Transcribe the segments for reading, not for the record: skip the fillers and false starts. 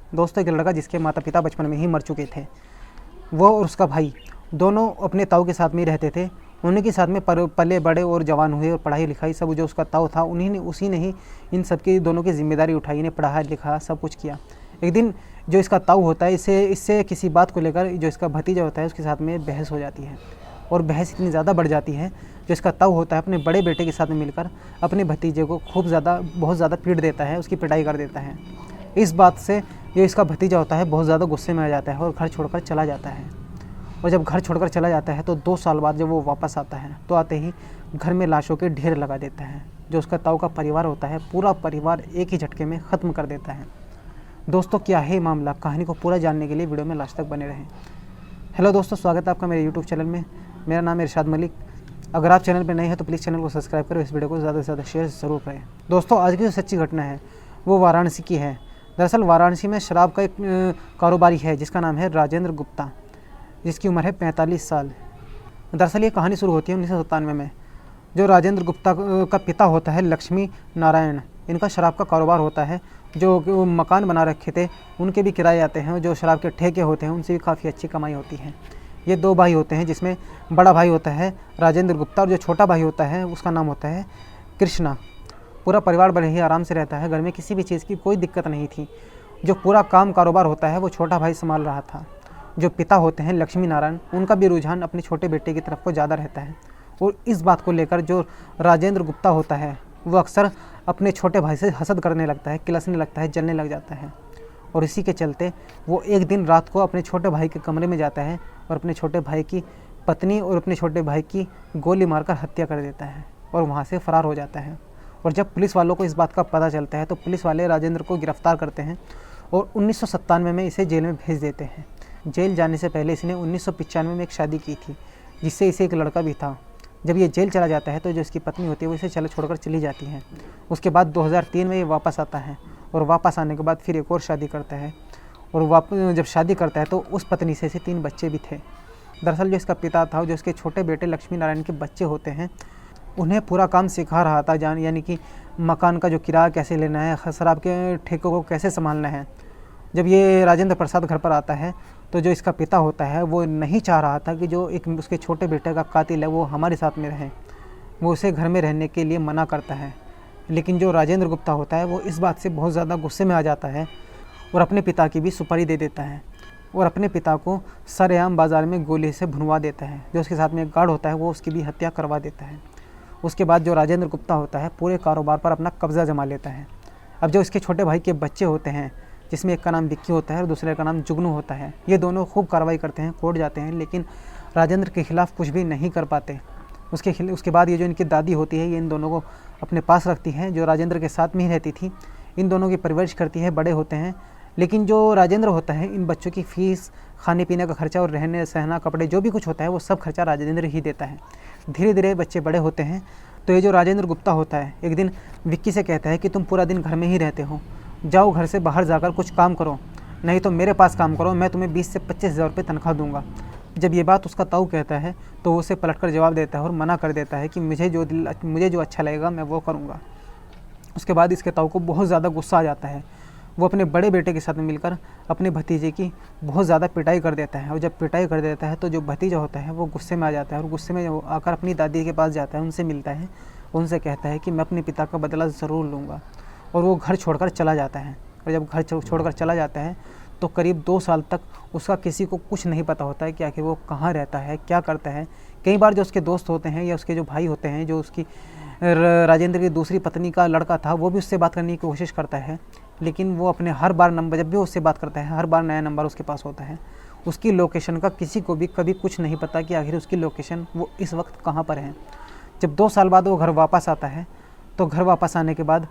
दोस्तों एक लड़का जिसके माता पिता बचपन में ही मर चुके थे, वो और उसका भाई दोनों अपने ताऊ के साथ में ही रहते थे। उन्हीं के साथ में पले बड़े और जवान हुए और पढ़ाई लिखाई सब जो उसका ताऊ था उसी ने ही इन सब की दोनों की जिम्मेदारी उठाई, इन्हें पढ़ाया लिखा सब कुछ किया। एक दिन जो इसका ताऊ होता है इससे किसी बात को लेकर जो इसका भतीजा होता है उसके साथ में बहस हो जाती है, और बहस इतनी ज़्यादा बढ़ जाती है जो इसका ताऊ होता है अपने बड़े बेटे के साथ में मिलकर अपने भतीजे को बहुत ज़्यादा पीट देता है, उसकी पिटाई कर देता है। इस बात से जो इसका भतीजा होता है बहुत ज़्यादा गुस्से में आ जाता है और घर छोड़कर चला जाता है। और जब घर छोड़कर चला जाता है तो 2 साल बाद जब वो वापस आता है तो आते ही घर में लाशों के ढेर लगा देता है। जो उसका ताऊ का परिवार होता है पूरा परिवार एक ही झटके में ख़त्म कर देता है। दोस्तों क्या है मामला, कहानी को पूरा जानने के लिए वीडियो में लास्ट तक बने रहें। हेलो दोस्तों, स्वागत है आपका मेरे यूट्यूब चैनल में। मेरा नाम है इरशाद मलिक। अगर आप चैनल पर नए हैं तो प्लीज़ चैनल को सब्सक्राइब करें, इस वीडियो को ज़्यादा से ज़्यादा शेयर ज़रूर करें। दोस्तों आज की जो सच्ची घटना है वो वाराणसी की है। दरअसल वाराणसी में शराब का एक कारोबारी है जिसका नाम है राजेंद्र गुप्ता, जिसकी उम्र है 45 साल। दरअसल ये कहानी शुरू होती है 1997 में। जो राजेंद्र गुप्ता का पिता होता है लक्ष्मी नारायण, इनका शराब का कारोबार होता है। जो मकान बना रखे थे उनके भी किराए आते हैं, जो शराब के ठेके होते हैं उनसे भी काफ़ी अच्छी कमाई होती है। ये 2 भाई होते हैं जिसमें बड़ा भाई होता है राजेंद्र गुप्ता और जो छोटा भाई होता है उसका नाम होता है कृष्णा। पूरा परिवार बड़े ही आराम से रहता है, घर में किसी भी चीज़ की कोई दिक्कत नहीं थी। जो पूरा काम कारोबार होता है वो छोटा भाई संभाल रहा था। जो पिता होते हैं लक्ष्मी नारायण, उनका भी रुझान अपने छोटे बेटे की तरफ को ज़्यादा रहता है, और इस बात को लेकर जो राजेंद्र गुप्ता होता है वो अक्सर अपने छोटे भाई से हसद करने लगता है, किलसने लगता है, जलने लग जाता है। और इसी के चलते वो एक दिन रात को अपने छोटे भाई के कमरे में जाता है और अपने छोटे भाई की पत्नी और अपने छोटे भाई की गोली मारकर हत्या कर देता है और वहाँ से फरार हो जाता है। और जब पुलिस वालों को इस बात का पता चलता है तो पुलिस वाले राजेंद्र को गिरफ्तार करते हैं और 1997 में इसे जेल में भेज देते हैं। जेल जाने से पहले इसने 1995 में एक शादी की थी जिससे इसे एक लड़का भी था। जब ये जेल चला जाता है तो जो इसकी पत्नी होती है वो इसे छोड़कर चली जाती है। उसके बाद 2003 में ये वापस आता है और वापस आने के बाद फिर एक और शादी करता है, और जब शादी करता है तो उस पत्नी से इसे 3 बच्चे भी थे। दरअसल जो इसका पिता था, जो इसके छोटे बेटे लक्ष्मी नारायण के बच्चे होते हैं, उन्हें पूरा काम सिखा रहा था, यानी कि मकान का जो किराया कैसे लेना है, शराब के ठेकों को कैसे संभालना है। जब ये राजेंद्र प्रसाद घर पर आता है तो जो इसका पिता होता है वो नहीं चाह रहा था कि जो एक उसके छोटे बेटे का कातिल है वो हमारे साथ में रहे। वो उसे घर में रहने के लिए मना करता है, लेकिन जो राजेंद्र गुप्ता होता है वो इस बात से बहुत ज़्यादा गुस्से में आ जाता है और अपने पिता की भी सुपारी दे देता है और अपने पिता को सरेआम बाज़ार में गोली से भुनवा देता है। जो उसके साथ में एक गार्ड होता है वो उसकी भी हत्या करवा देता है। उसके बाद जो राजेंद्र गुप्ता होता है पूरे कारोबार पर अपना कब्ज़ा जमा लेता है। अब जो इसके छोटे भाई के बच्चे होते हैं, जिसमें एक का नाम विक्की होता है और दूसरे का नाम जुगनू होता है, ये दोनों खूब कार्रवाई करते हैं, कोर्ट जाते हैं, लेकिन राजेंद्र के खिलाफ़ कुछ भी नहीं कर पाते। उसके बाद ये जो इनकी दादी होती है ये इन दोनों को अपने पास रखती है, जो राजेंद्र के साथ में ही रहती थी। इन दोनों की परवरिश करती है, बड़े होते हैं, लेकिन जो राजेंद्र होता है इन बच्चों की फ़ीस, खाने पीने का खर्चा और रहने सहना, कपड़े, जो भी कुछ होता है वो सब खर्चा राजेंद्र ही देता है। धीरे धीरे बच्चे बड़े होते हैं तो ये जो राजेंद्र गुप्ता होता है एक दिन विक्की से कहता है कि तुम पूरा दिन घर में ही रहते हो, जाओ घर से बाहर जाकर कुछ काम करो, नहीं तो मेरे पास काम करो, मैं तुम्हें 20 से 25 हज़ार रुपये तनख्वाह दूंगा। जब ये बात उसका ताऊ कहता है तो वो उसे पलटकर जवाब देता है और मना कर देता है कि मुझे जो अच्छा लगेगा मैं वो करूँगा। उसके बाद इसके ताऊ को बहुत ज़्यादा गुस्सा आ जाता है। वो अपने बड़े बेटे के साथ में मिलकर अपने भतीजे की बहुत ज़्यादा पिटाई कर देता है, और जब पिटाई कर देता है तो जो भतीजा होता है वो गुस्से में आ जाता है और गुस्से में वो आकर अपनी दादी के पास जाता है, उनसे मिलता है, उनसे कहता है कि मैं अपने पिता का बदला ज़रूर लूँगा, और वो घर छोड़कर चला जाता है। और जब घर छोड़कर चला जाता है तो करीब 2 साल तक उसका किसी को कुछ नहीं पता होता है कि आखिर वो कहाँ रहता है, क्या करता है। कई बार जो उसके दोस्त होते हैं या उसके जो भाई होते हैं, जो उसकी राजेंद्र की दूसरी पत्नी का लड़का था, वो भी उससे बात करने की कोशिश करता है, लेकिन वो अपने हर बार नंबर, जब भी उससे बात करता है हर बार नया नंबर उसके पास होता है। उसकी लोकेशन का किसी को भी कभी कुछ नहीं पता कि आखिर उसकी लोकेशन वो इस वक्त कहाँ पर है। जब 2 साल बाद वो घर वापस आता है तो घर वापस आने के बाद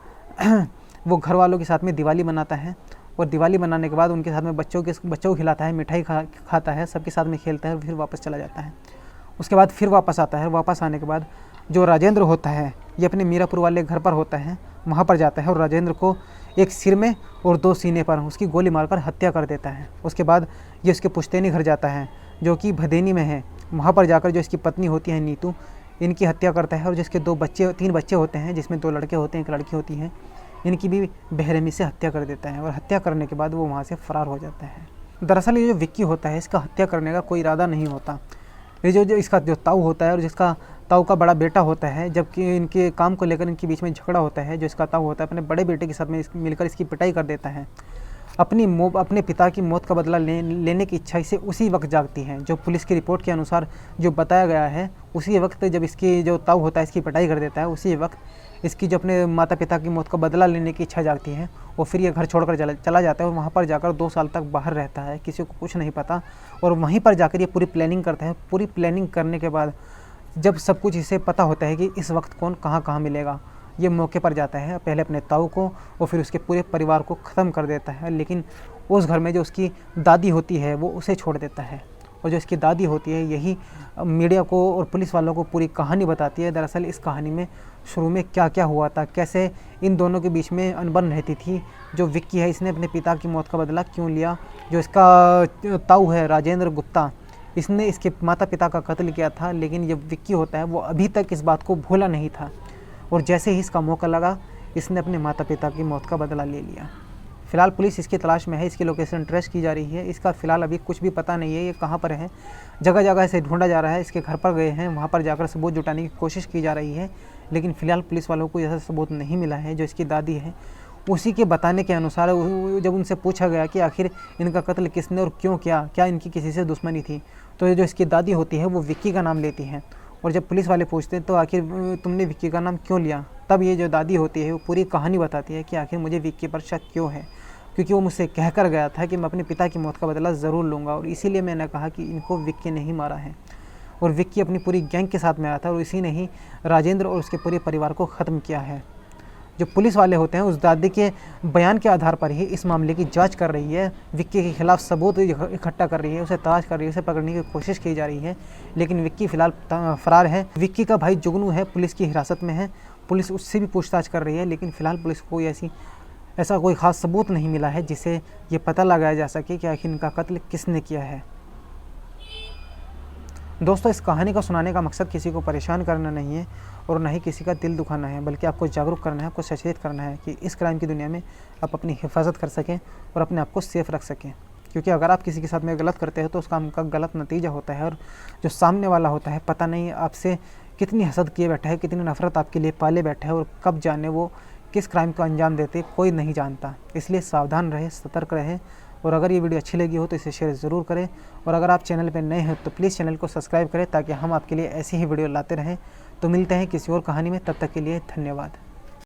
वो घर वालों के साथ में दिवाली मनाता है, और दिवाली मनाने के बाद उनके साथ में बच्चों को खिलाता है, मिठाई खाता है, सबके साथ में खेलता है और फिर वापस चला जाता है। उसके बाद फिर वापस आता है। वापस आने के बाद जो राजेंद्र होता है ये अपने मीरापुर वाले घर पर होता है, वहाँ पर जाता है और राजेंद्र को एक सिर में और 2 सीने पर उसकी गोली मारकर हत्या कर देता है। उसके बाद ये उसके पुश्तैनी घर जाता है जो कि भदेनी में है। वहाँ पर जाकर जो इसकी पत्नी होती है नीतू, इनकी हत्या करता है, और जिसके 3 बच्चे होते हैं, जिसमें 2 लड़के होते हैं, 1 लड़की होती है। इनकी भी बेरहमी से हत्या कर देता है और हत्या करने के बाद वो वहाँ से फरार हो जाता है। दरअसल ये जो विक्की होता है इसका हत्या करने का कोई इरादा नहीं होता। ये जो इसका जो ताऊ होता है और जिसका ताऊ का बड़ा बेटा होता है, जबकि इनके काम को लेकर इनके बीच में झगड़ा होता है, जो इसका ताऊ होता है अपने बड़े बेटे के साथ में मिलकर इसकी पिटाई कर देता है। अपने पिता की मौत का बदला लेने की इच्छा इसे उसी वक्त जागती है। जो पुलिस की रिपोर्ट के अनुसार जो बताया गया है, उसी वक्त जब इसकी जो ताऊ होता है इसकी पिटाई कर देता है, उसी वक्त इसकी जो अपने माता पिता की मौत का बदला लेने की इच्छा जागती है। और फिर ये घर छोड़कर चला जाता है और वहाँ पर जाकर 2 साल तक बाहर रहता है, किसी को कुछ नहीं पता। और वहीं पर जाकर ये पूरी प्लानिंग करता है। पूरी प्लानिंग करने के बाद जब सब कुछ इसे पता होता है कि इस वक्त कौन कहाँ मिलेगा, ये मौके पर जाता है, पहले अपने ताऊ को और फिर उसके पूरे परिवार को ख़त्म कर देता है। लेकिन उस घर में जो उसकी दादी होती है वो उसे छोड़ देता है। और जो इसकी दादी होती है यही मीडिया को और पुलिस वालों को पूरी कहानी बताती है। दरअसल इस कहानी में शुरू में क्या क्या हुआ था, कैसे इन दोनों के बीच में अनबन रहती थी। जो विक्की है इसने अपने पिता की मौत का बदला क्यों लिया, जो इसका ताऊ है राजेंद्र गुप्ता, इसने इसके माता पिता का कत्ल किया था। लेकिन जब विक्की होता है वो अभी तक इस बात को भूला नहीं था और जैसे ही इसका मौका लगा इसने अपने माता पिता की मौत का बदला ले लिया। फ़िलहाल पुलिस इसकी तलाश में है, इसकी लोकेशन ट्रेस की जा रही है। इसका फ़िलहाल अभी कुछ भी पता नहीं है ये कहाँ पर है। जगह जगह से ढूंढा जा रहा है, इसके घर पर गए हैं, वहाँ पर जाकर सबूत जुटाने की कोशिश की जा रही है। लेकिन फ़िलहाल पुलिस वालों को ऐसा सबूत नहीं मिला है। जो इसकी दादी है उसी के बताने के अनुसार जब उनसे पूछा गया कि आखिर इनका कत्ल किसने और क्यों किया, क्या इनकी किसी से दुश्मनी थी, तो जो इसकी दादी होती है वो विक्की का नाम लेती है। और जब पुलिस वाले पूछते हैं तो आखिर तुमने विक्की का नाम क्यों लिया, तब ये जो दादी होती है वो पूरी कहानी बताती है कि आखिर मुझे विक्की पर शक क्यों है। क्योंकि वो मुझसे कह कर गया था कि मैं अपने पिता की मौत का बदला ज़रूर लूँगा और इसीलिए मैंने कहा कि इनको विक्की ने ही मारा है। और विक्की अपनी पूरी गैंग के साथ में आया था और इसी ने ही राजेंद्र और उसके पूरे परिवार को ख़त्म किया है। जो पुलिस वाले होते हैं उस दादी के बयान के आधार पर ही इस मामले की जांच कर रही है, विक्की के खिलाफ सबूत इकट्ठा कर रही है, उसे तलाश कर रही है, उसे पकड़ने की कोशिश की जा रही है। लेकिन विक्की फ़िलहाल फरार है। विक्की का भाई जुगनू है, पुलिस की हिरासत में है, पुलिस उससे भी पूछताछ कर रही है। लेकिन फ़िलहाल पुलिस को ऐसा कोई ख़ास सबूत नहीं मिला है जिससे ये पता लगाया जा सके कि आखिर इनका कत्ल किसने किया है। दोस्तों, इस कहानी को सुनाने का मकसद किसी को परेशान करना नहीं है और ना ही किसी का दिल दुखाना है, बल्कि आपको जागरूक करना है, आपको सचेत करना है कि इस क्राइम की दुनिया में आप अपनी हिफाजत कर सकें और अपने आप को सेफ़ रख सकें। क्योंकि अगर आप किसी के साथ में गलत करते हो तो उस काम का गलत नतीजा होता है और जो सामने वाला होता है पता नहीं आपसे कितनी हसद किए बैठा है, कितनी नफ़रत आपके लिए पाले बैठा है और कब जाने वो किस क्राइम को अंजाम देते कोई नहीं जानता। इसलिए सावधान रहें, सतर्क रहें। और अगर ये वीडियो अच्छी लगी हो तो इसे शेयर ज़रूर करें। और अगर आप चैनल पर नए हैं तो प्लीज़ चैनल को सब्सक्राइब करें ताकि हम आपके लिए ऐसी ही वीडियो लाते रहें। तो मिलते हैं किसी और कहानी में, तब तक के लिए धन्यवाद।